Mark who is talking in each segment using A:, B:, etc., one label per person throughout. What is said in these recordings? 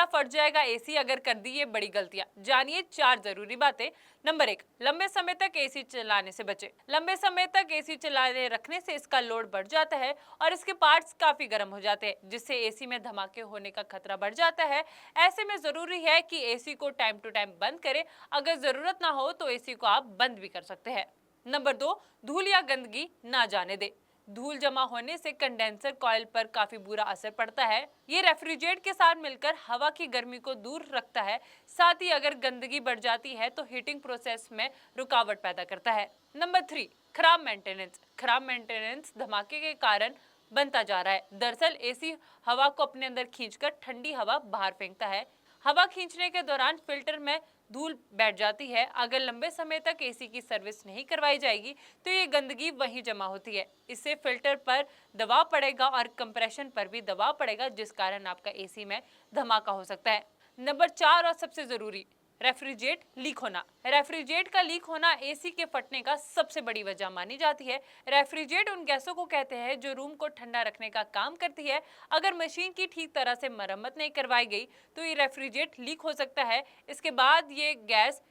A: तरह फट जाएगा एसी अगर कर दी ये बड़ी गलतियां। जानिए 4 जरूरी बातें। नंबर 1, लंबे समय तक एसी चलाने से बचे। लंबे समय तक एसी चलाने रखने से इसका लोड बढ़ जाता है और इसके पार्ट्स काफी गर्म हो जाते हैं, जिससे एसी में धमाके होने का खतरा बढ़ जाता है। ऐसे में जरूरी है कि एसी को टाइम टू टाइम बंद करें। अगर जरूरत ना हो तो एसी को आप बंद भी कर सकते हैं। नंबर 2, धूल या गंदगी ना जाने दे। धूल जमा होने से कंडेंसर कॉइल पर काफी बुरा असर पड़ता है। ये रेफ्रिजरेट के साथ मिलकर हवा की गर्मी को दूर रखता है। साथ ही अगर गंदगी बढ़ जाती है तो हीटिंग प्रोसेस में रुकावट पैदा करता है। नंबर 3, खराब मेंटेनेंस। खराब मेंटेनेंस धमाके के कारण बनता जा रहा है। दरअसल एसी हवा को अपने अंदर खींचकर ठंडी हवा बाहर फेंकता है। हवा खींचने के दौरान फिल्टर में धूल बैठ जाती है। अगर लंबे समय तक एसी की सर्विस नहीं करवाई जाएगी तो ये गंदगी वहीं जमा होती है। इससे फिल्टर पर दबाव पड़ेगा और कंप्रेशन पर भी दबाव पड़ेगा, जिस कारण आपका एसी में धमाका हो सकता है। नंबर 4 और सबसे जरूरी, रेफ्रिजरेट लीक होना। रेफ्रिजरेट का लीक होना एसी के फटने का सबसे बड़ी वजह मानी जाती है। रेफ्रिजरेट उन गैसों को कहते हैं जो रूम को ठंडा रखने का काम करती है। अगर मशीन की ठीक तरह से मरम्मत नहीं करवाई गई तो ये रेफ्रिजरेट लीक हो सकता है। इसके बाद ये गैस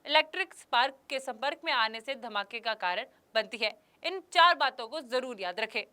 A: इलेक्ट्रिक स्पार्क के संपर्क में आने से धमाके का कारण बनती है। इन 4 बातों को जरूर याद रखें।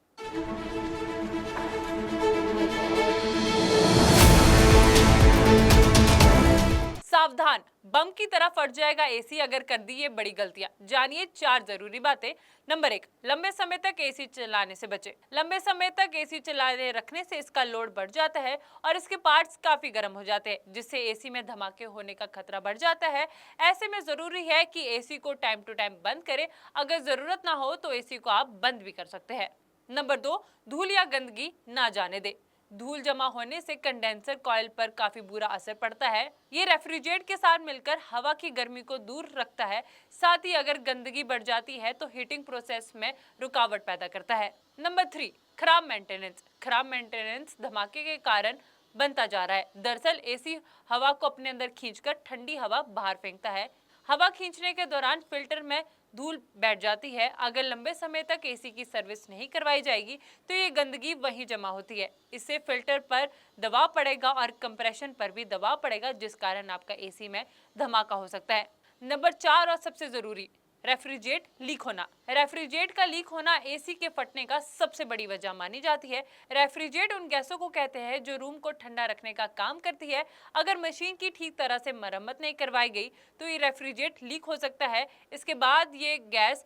A: सावधान, बम की तरह फट जाएगा एसी अगर कर दी ये बड़ी गलतियां। जानिए 4 जरूरी बातें। नंबर 1, लंबे समय तक एसी चलाने से बचे। लंबे समय तक एसी चलाने रखने से इसका लोड बढ़ जाता है और इसके पार्ट्स काफी गर्म हो जाते हैं, जिससे एसी में धमाके होने का खतरा बढ़ जाता है। ऐसे में जरूरी है कि एसी को टाइम टू टाइम बंद करें। अगर जरूरत ना हो तो एसी को आप बंद भी कर सकते हैं। नंबर 2, धूल या गंदगी ना जाने दे। धूल जमा होने से कंडेंसर कॉइल पर काफी बुरा असर पड़ता है। ये रेफ्रिजरेट के साथ मिलकर हवा की गर्मी को दूर रखता है। साथ ही अगर गंदगी बढ़ जाती है तो हीटिंग प्रोसेस में रुकावट पैदा करता है। नंबर 3, खराब मेंटेनेंस। खराब मेंटेनेंस धमाके के कारण बनता जा रहा है। दरअसल एसी हवा को अपने अंदर खींचकर ठंडी हवा बाहर फेंकता है। हवा खींचने के दौरान फिल्टर में धूल बैठ जाती है। अगर लंबे समय तक एसी की सर्विस नहीं करवाई जाएगी तो ये गंदगी वहीं जमा होती है। इससे फिल्टर पर दबाव पड़ेगा और कंप्रेशन पर भी दबाव पड़ेगा, जिस कारण आपका एसी में धमाका हो सकता है। नंबर 4 और सबसे जरूरी, रेफ्रिजरेट लीक होना। रेफ्रिजरेट का लीक होना एसी के फटने का सबसे बड़ी वजह मानी जाती है। रेफ्रिजरेट उन गैसों को कहते हैं जो रूम को ठंडा रखने का काम करती है। अगर मशीन की ठीक तरह से मरम्मत नहीं करवाई गई तो ये रेफ्रिजरेट लीक हो सकता है। इसके बाद ये गैस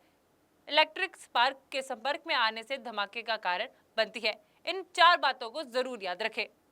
A: इलेक्ट्रिक स्पार्क के संपर्क में आने से धमाके का कारण बनती है। इन 4 बातों को जरूर याद रखें।